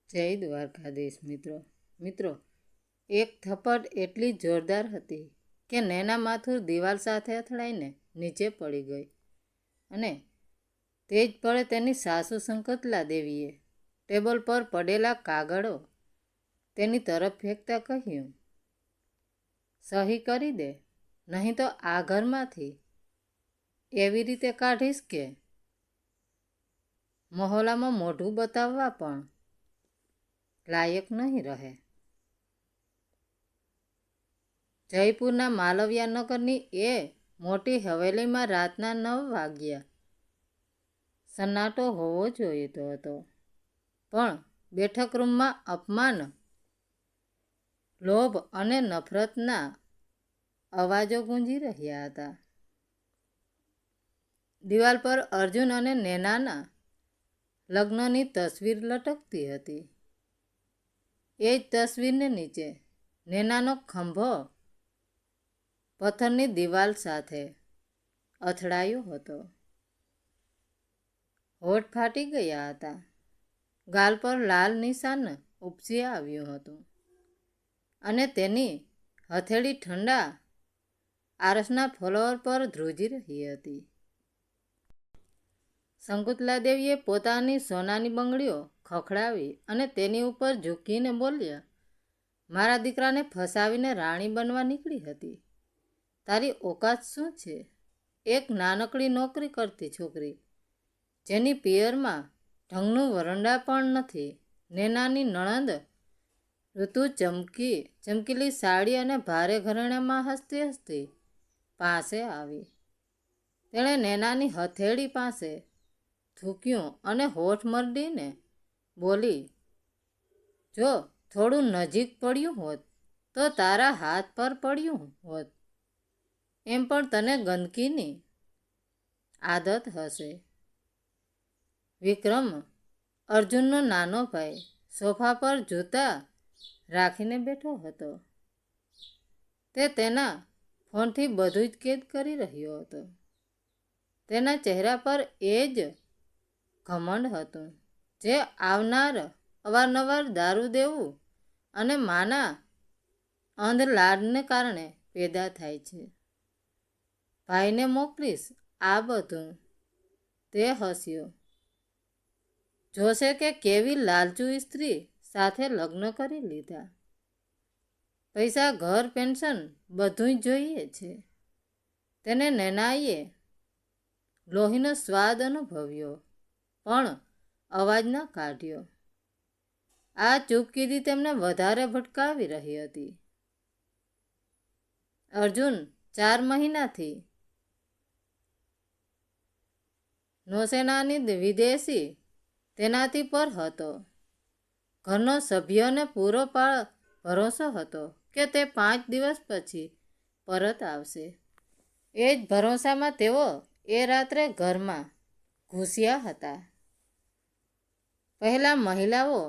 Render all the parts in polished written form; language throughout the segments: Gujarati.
જય દ્વારકાધીશ મિત્રો એક થપ્પડ એટલી જોરદાર હતી કે નૈના માથુર દિવાલ સાથે અથડાઈને નીચે પડી ગઈ અને તે જ પળે તેની સાસુ શંકુતલા દેવીએ ટેબલ પર પડેલા કાગળો તેની તરફ ફેંકતા કહ્યું, સહી કરી દે, નહીં તો આ ઘરમાંથી એવી રીતે કાઢીશ કે મહોલામાં મોઢું બતાવવા પણ લાયક નહીં રહે. જયપુરના માલવિયા નગરની એ મોટી હવેલીમાં રાતના 9 વાગ્યા. સન્નાટો હોવો જોઈતો હતો, પણ બેઠક રૂમમાં અપમાન, લોભ અને નફરતના અવાજો ગુંજી રહ્યા હતા. દિવાલ પર અર્જુન અને નૈનાના લગ્નની તસવીર લટકતી હતી. એ જ તસવીરને નીચે નૈનાનો ખંભો પથ્થરની દિવાલ સાથે અથડાયો હતો. હોઠ ફાટી ગયા હતા. ગાલ પર લાલ નિશાન ઉપસી આવ્યું હતું અને તેની હથેળી ઠંડા આરસના ફ્લોર પર ધ્રુજી રહી હતી. શંકુતલા દેવીએ પોતાની સોનાની બંગડીઓ ખખડાવી અને તેની ઉપર ઝૂકીને બોલ્યા, મારા દીકરાને ફસાવીને રાણી બનવા નીકળી હતી. તારી ઓકાત શું છે? એક નાનકડી નોકરી કરતી છોકરી, જેની પિયરમાં ઢંગનું વરંડા પણ નથી. નૈનાની નણંદ ઋતુ ચમકીલી સાડી અને ભારે ઘરેણામાં હસતી હસતી પાસે આવી. તેણે નૈનાની હથેળી પાસે થૂક્યું અને હોઠ મરડીને બોલી, જો થોડું નજીક પડ્યું હોત તો તારા હાથ પર પડ્યું હોત. એમ પણ તને ગંદકીની આદત હશે. વિક્રમ, અર્જુનનો નાનો ભાઈ, સોફા પર જૂતા રાખીને બેઠો હતો. તે તેના ફોનથી બધું જ કેદ કરી રહ્યો હતો. તેના ચહેરા પર એ જ ઘમંડ હતું જે અવારનવાર દારૂ દેવું અને માના અંધ લાડને કારણે પેદા થાય છે. ભાઈને મોકલીશ આ બધું. તે હસ્યો. જોશે કે કેવી લાલચુ સ્ત્રી સાથે લગ્ન કરી લીધા. પૈસા, ઘર, પેન્શન બધું જ જોઈએ છે. તેને નૈનાએ લોહીનો સ્વાદ અનુભવ્યો પણ અવાજ ન કાઢ્યો. આ ચૂપકીદી તેમને વધારે ભટકાવી રહી હતી. અર્જુન 4 મહિનાથી નૌસેનાની વિદેશી તેનાતી પર હતો. ઘરનો સભ્યોને પૂરો ભરોસો હતો કે તે 5 દિવસ પછી પરત આવશે. એ જ ભરોસામાં તેઓ એ રાત્રે ઘરમાં ઘૂસ્યા હતા. પહેલા મહિલાઓ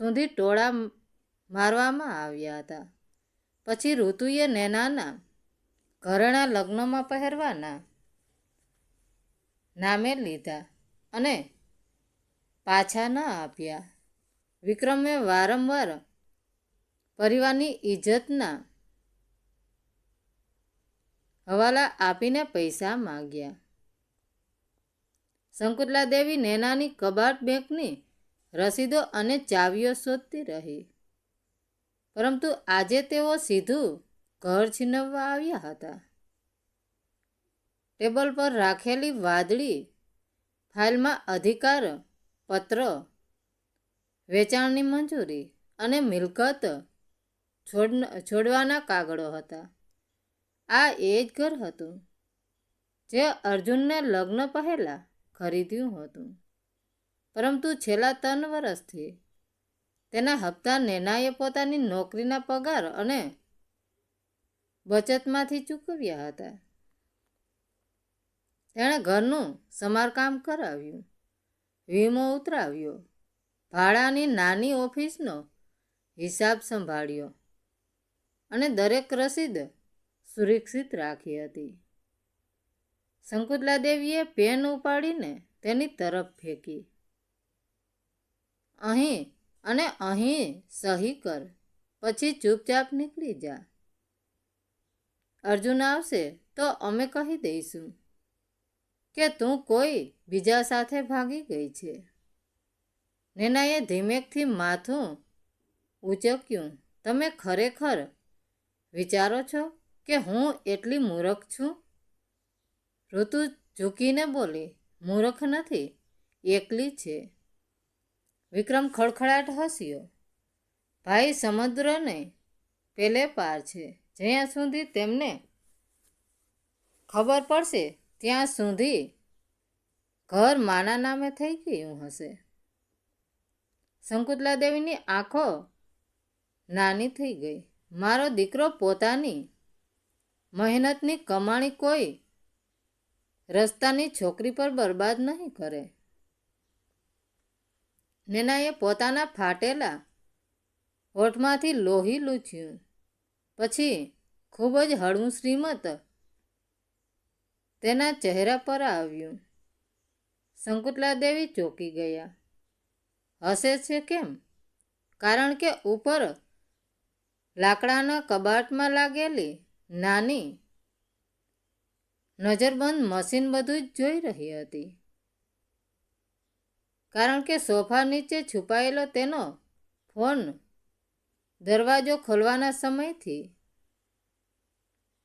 સુધી ટોળા મારવામાં આવ્યા હતા. પછી ઋતુએ નૈનાના ઘરેણાં લગ્નમાં પહેરવાના નામે લીધા અને પાછા ન આપ્યા. વિક્રમે વારંવાર પરિવારની ઇજ્જતના હવાલા આપીને પૈસા માંગ્યા. શંકુતલા દેવી નૈનાની કબાટ બેંકની રસીદો અને ચાવીઓ શોધતી રહી. પરંતુ આજે તેઓ સીધું ઘર છીનવવા આવ્યા હતા. ટેબલ પર રાખેલી વાદળી ફાઇલમાં અધિકાર પત્ર, વેચાણની મંજૂરી અને મિલકત છોડવાના કાગળો હતા. આ એ જ ઘર હતું જે અર્જુનને લગ્ન પહેલા ખરીદ્યું હતું, પરંતુ છેલ્લા 3 વર્ષથી તેના હપ્તા નૈનાએ પોતાની નોકરીના પગાર અને બચતમાંથી ચૂકવ્યા હતા. તેણે ઘરનું સમારકામ કરાવ્યું, વીમો ઉતરાવ્યો, ભાડાની નાની ઓફિસનો હિસાબ સંભાળ્યો અને દરેક રસીદ સુરક્ષિત રાખી હતી. શંકુતલા દેવીએ પેન ઉપાડીને તેની તરફ ફેંકી. અહીં અને અહીં સહી કર, પછી ચૂપચાપ નીકળી જા. અર્જુન આવશે તો અમે કહી દઈશું કે તું કોઈ બીજા સાથે ભાગી ગઈ છે. નેનાએ ધીમેકથી માથું ઉચક્યું. તમે ખરેખર વિચારો છો કે હું એટલી મૂર્ખ છું? ઋતુ ઝૂકીને બોલી, મૂર્ખ નથી, એકલી છે. વિક્રમ ખડખડાટ હસ્યો. ભાઈ સમુદ્રને પેલે પાર છે. જ્યાં સુધી તેમને ખબર પડશે ત્યાં સુધી ઘર માના નામે થઈ ગયું હશે. શંકુતલા દેવીની આંખો નાની થઈ ગઈ. મારો દીકરો પોતાની મહેનતની કમાણી કોઈ રસ્તાની છોકરી પર બરબાદ નહીં કરે. નેનાએ પોતાના ફાટેલા હોઠમાંથી લોહી લૂછ્યું. પછી ખૂબ જ હળવું શ્રીમત તેના ચહેરા પર આવ્યું. શંકુતલા દેવી ચોંકી ગયા. હસે છે કેમ? કારણ કે ઉપર લાકડાના કબાટમાં લાગેલી નાની નજરબંધ મશીન બધું જ જોઈ રહી હતી. કારણ કે સોફા નીચે છુપાયેલો તેનો ફોન દરવાજો ખોલવાના સમયથી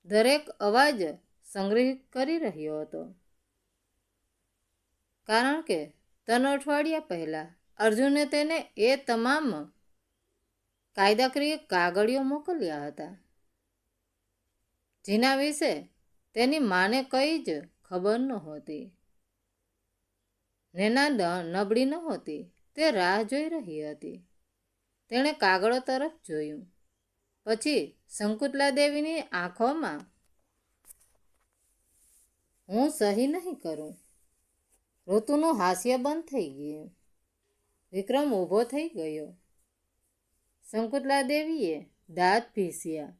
દરેક અવાજ સંગ્રહિત કરી રહ્યો હતો. કારણ કે 3 અઠવાડિયા પહેલાં અર્જુને તેને એ તમામ કાયદાકીય કાગળિયો મોકલ્યા હતા, જેના વિશે તેની માને કંઈ જ ખબર નહોતી. નેના નબળી નહોતી. તે રાહ જોઈ રહી હતી. તેણે કાગળો તરફ જોયું. પછી શંકુતલા દેવીની આંખોમાં, હું સહી નહીં કરું. ઋતુનું હાસ્ય બંધ થઈ ગયું. વિક્રમ ઊભો થઈ ગયો. શંકુતલા દેવીએ દાંત ભીંસ્યા.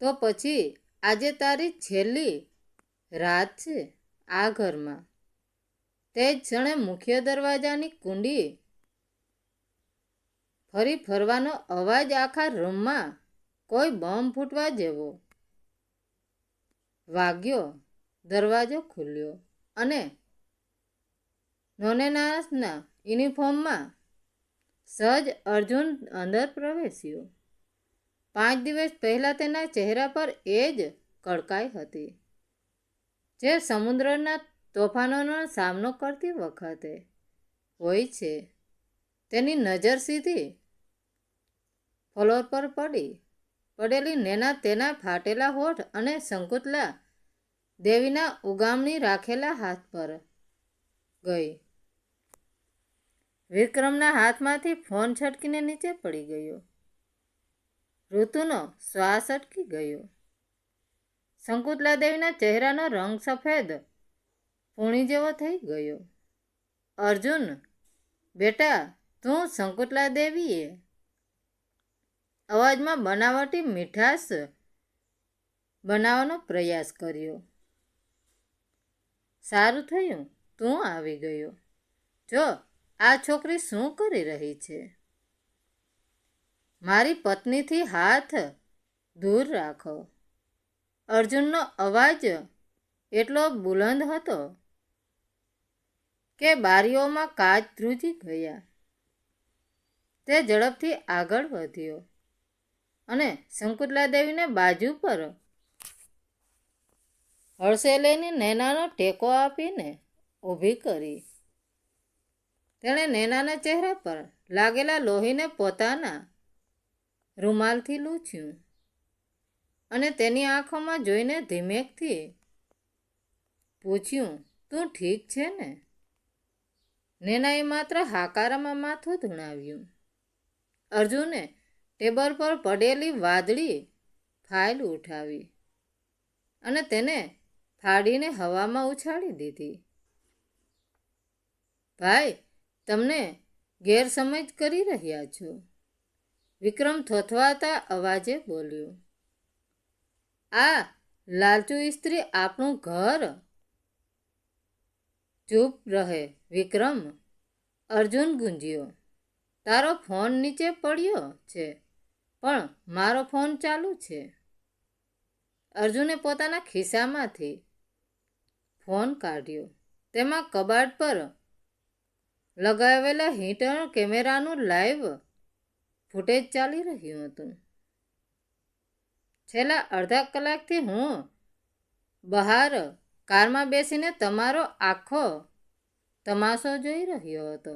તો પછી આજે તારી છેલ્લી રાત છે આ ઘરમાં. તે જ ક્ષણે મુખ્ય દરવાજાની કુંડી ફરી ફરવાનો અવાજ આખા રૂમમાં કોઈ બોમ્બ ફૂટવા જેવો વાગ્યો. દરવાજો ખુલ્યો અને નોનેનાસના યુનિફોર્મમાં સજ્જ અર્જુન અંદર પ્રવેશ્યો. 5 દિવસ પહેલાં તેના ચહેરા પર એ જ કડકાઈ હતી જે સમુદ્રના તોફાનોનો સામનો કરતી વખતે હોય છે. તેની નજર સીધી ફ્લોર પર પડેલી નેના, તેના ફાટેલા હોઠ અને શંકુતલા દેવીના ઉગામણી રાખેલા હાથ પર ગઈ. વિક્રમના હાથમાંથી ફોન છટકીને નીચે પડી ગયો. ઋતુનો શ્વાસ અટકી ગયો. શંકુતલા દેવીના ચહેરાનો રંગ સફેદ પૂણી જેવો થઈ ગયો. અર્જુન, બેટા તું? શંકુતલા દેવીએ અવાજમાં બનાવટી મીઠાશ બનાવવાનો પ્રયાસ કર્યો. સારું થયું તું આવી ગયો. જો આ છોકરી શું કરી રહી છે? મારી પત્નીથી હાથ દૂર રાખો. અર્જુનનો અવાજ એટલો બુલંદ હતો કે બારીઓમાં કાચ ધ્રુજી ગયા. તે ઝડપથી આગળ વધ્યો અને શંકુતલા દેવીને બાજુ પર હળસેલેની નેનાનો ટેકો આપીને ઊભી કરી. તેણે નેનાના ચહેરા પર લાગેલા લોહીને પોતાના રૂમાલથી લૂછ્યું અને તેની આંખોમાં જોઈને ધીમેકથી પૂછ્યું, તું ઠીક છે ને? નેનાએ માત્ર હાકારામાં માથું ધુણાવ્યું. અર્જુને ટેબલ પર પડેલી વાદળી ફાઇલ ઉઠાવી અને તેને ફાડીને હવામાં ઉછાળી દીધી. ભાઈ, તમને ગેરસમજ કરી રહ્યા છો, વિક્રમ થોથવાતા અવાજે બોલ્યો. આ લાલચુ સ્ત્રી આપણું ઘર. ચૂપ રહે વિક્રમ. અર્જુન ગુંજ્યો, તારો ફોન નીચે પડ્યો છે, પણ મારો ફોન ચાલુ છે. અર્જુને પોતાના ખિસ્સામાંથી ફોન કાઢ્યો. તેમાં કબાટ પર લગાવેલા હિટર કેમેરાનું લાઈવ ફૂટેજ ચાલી રહ્યું હતું. છેલ્લા અડધા કલાકથી હું બહાર કારમાં બેસીને તમારો આખો તમાશો જોઈ રહ્યો હતો.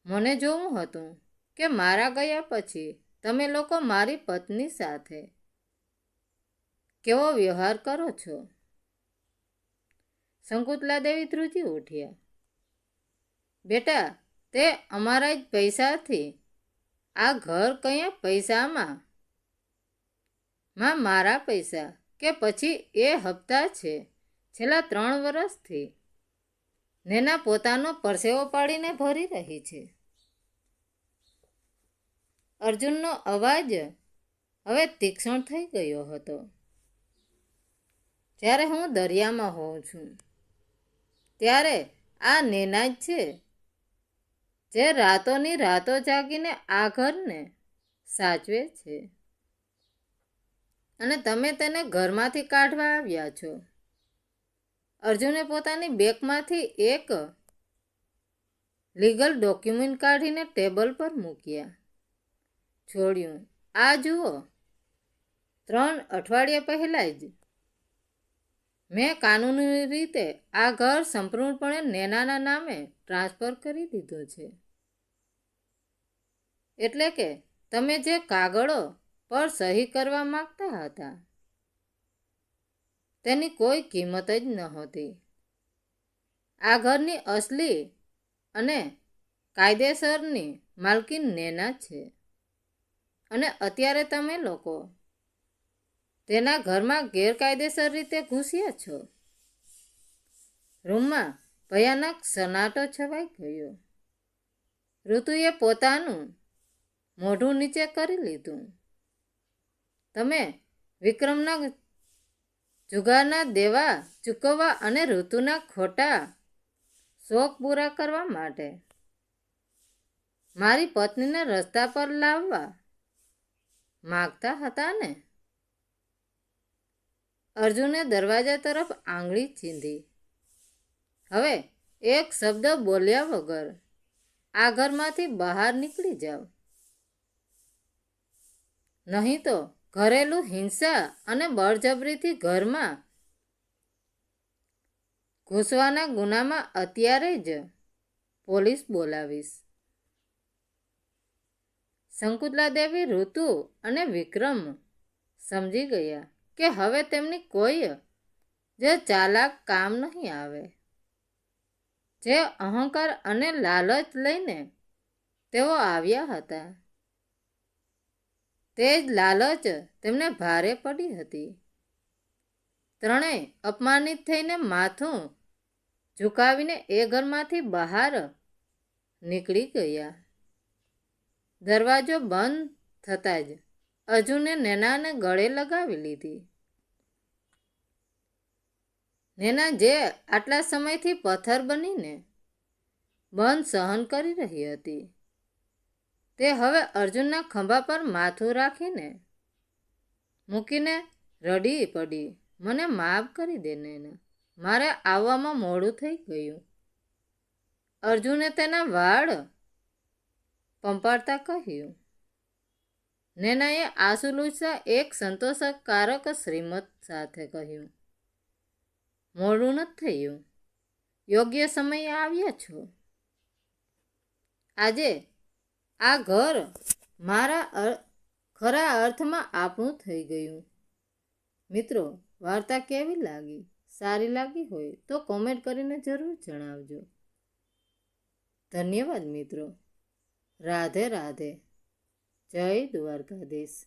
મને જોવું હતું કે મારા ગયા પછી તમે લોકો મારી પત્ની સાથે કેવો વ્યવહાર કરો છો. શકુંતલા દેવી ધ્રુજી ઉઠ્યા. બેટા, તે અમારા જ પૈસાથી આ ઘર કયા પૈસામાં મારા પૈસા કે પછી એ હપ્તા છે છેલ્લા 3 વર્ષથી નેના પોતાનો પરસેવો પાડીને ભરી રહી છે. અર્જુનનો અવાજ હવે તીક્ષ્ણ થઈ ગયો હતો. જ્યારે હું દરિયામાં હોઉં છું ત્યારે આ નેના જ છે જે રાતોની રાતો જાગીને આ ઘરને સાચવે છે અને તમે તેને ઘરમાંથી કાઢવા આવ્યા છો. અર્જુને પોતાની બેગમાંથી એક લીગલ ડોક્યુમેન્ટ કાઢીને ટેબલ પર મૂક્યા. છોડ્યું. આ જુઓ, 3 અઠવાડિયા પહેલાં જ મેં કાનૂની રીતે આ ઘર સંપૂર્ણપણે નેનાના નામે ટ્રાન્સફર કરી દીધું છે. એટલે કે તમે જે કાગળો પર સહી કરવા માંગતા હતા તેની કોઈ કિંમત જ નહોતી. આ ઘરની અસલી અને કાયદેસરની માલકીન નેના છે અને અત્યારે તમે લોકો તેના ઘરમાં ગેરકાયદેસર રીતે ઘૂસ્યા છો. રૂમમાં ભયાનક સન્નાટો છવાઈ ગયો. ઋતુએ પોતાનું મોઢું નીચે કરી લીધું. તમે વિક્રમના જુગારના દેવા ચૂકવવા અને ઋતુના ખોટા શોખ પૂરા કરવા માટે મારી પત્નીને રસ્તા પર લાવવા માગતા હતા ને? અર્જુને દરવાજા તરફ આંગળી ચીંધી. હવે એક શબ્દ બોલ્યા વગર આ ઘરમાંથી બહાર નીકળી જાઓ, નહીં તો ઘરેલું હિંસા અને બળજબરીથી ઘરમાં ઘૂસવાના ગુનામાં અત્યારે જ પોલીસ બોલાવીશ. શકુંતલા દેવી, ઋતુ અને વિક્રમ સમજી ગયા કે હવે તેમની કોઈ જે ચાલાક કામ નહીં આવે. જે અહંકાર અને લાલચ લઈને તેઓ આવ્યા હતા તે જ લાલચ તેમને ભારે પડી હતી. ત્રણેય અપમાનિત થઈને માથું ઝુકાવીને એ ઘરમાંથી બહાર નીકળી ગયા. દરવાજો બંધ થતાં જ અર્જુને નેનાને ગળે લગાવી લીધી. નેના જે આટલા સમયથી પથ્થર બનીને બંધ સહન કરી રહી હતી તે હવે અર્જુનના ખભા પર માથું રાખીને મૂકીને રડી પડી. મને માફ કરી દે નેના, મારે આવવામાં મોડું થઈ ગયું. અર્જુને તેના વાળ પંપાળતા કહ્યું. નેનાએ આંસુ લૂછતા એક સંતોષકારક શ્રીમત સાથે કહ્યું, મોડું નથી થયું, યોગ્ય સમયે આવ્યા છો. આજે આ ઘર મારા ખરા અર્થમાં આપણું થઈ ગયું. મિત્રો, વાર્તા કેવી લાગી? સારી લાગી હોય તો કોમેન્ટ કરીને જરૂર જણાવજો. ધન્યવાદ મિત્રો. રાધે રાધે. જય દ્વારકાધીશ.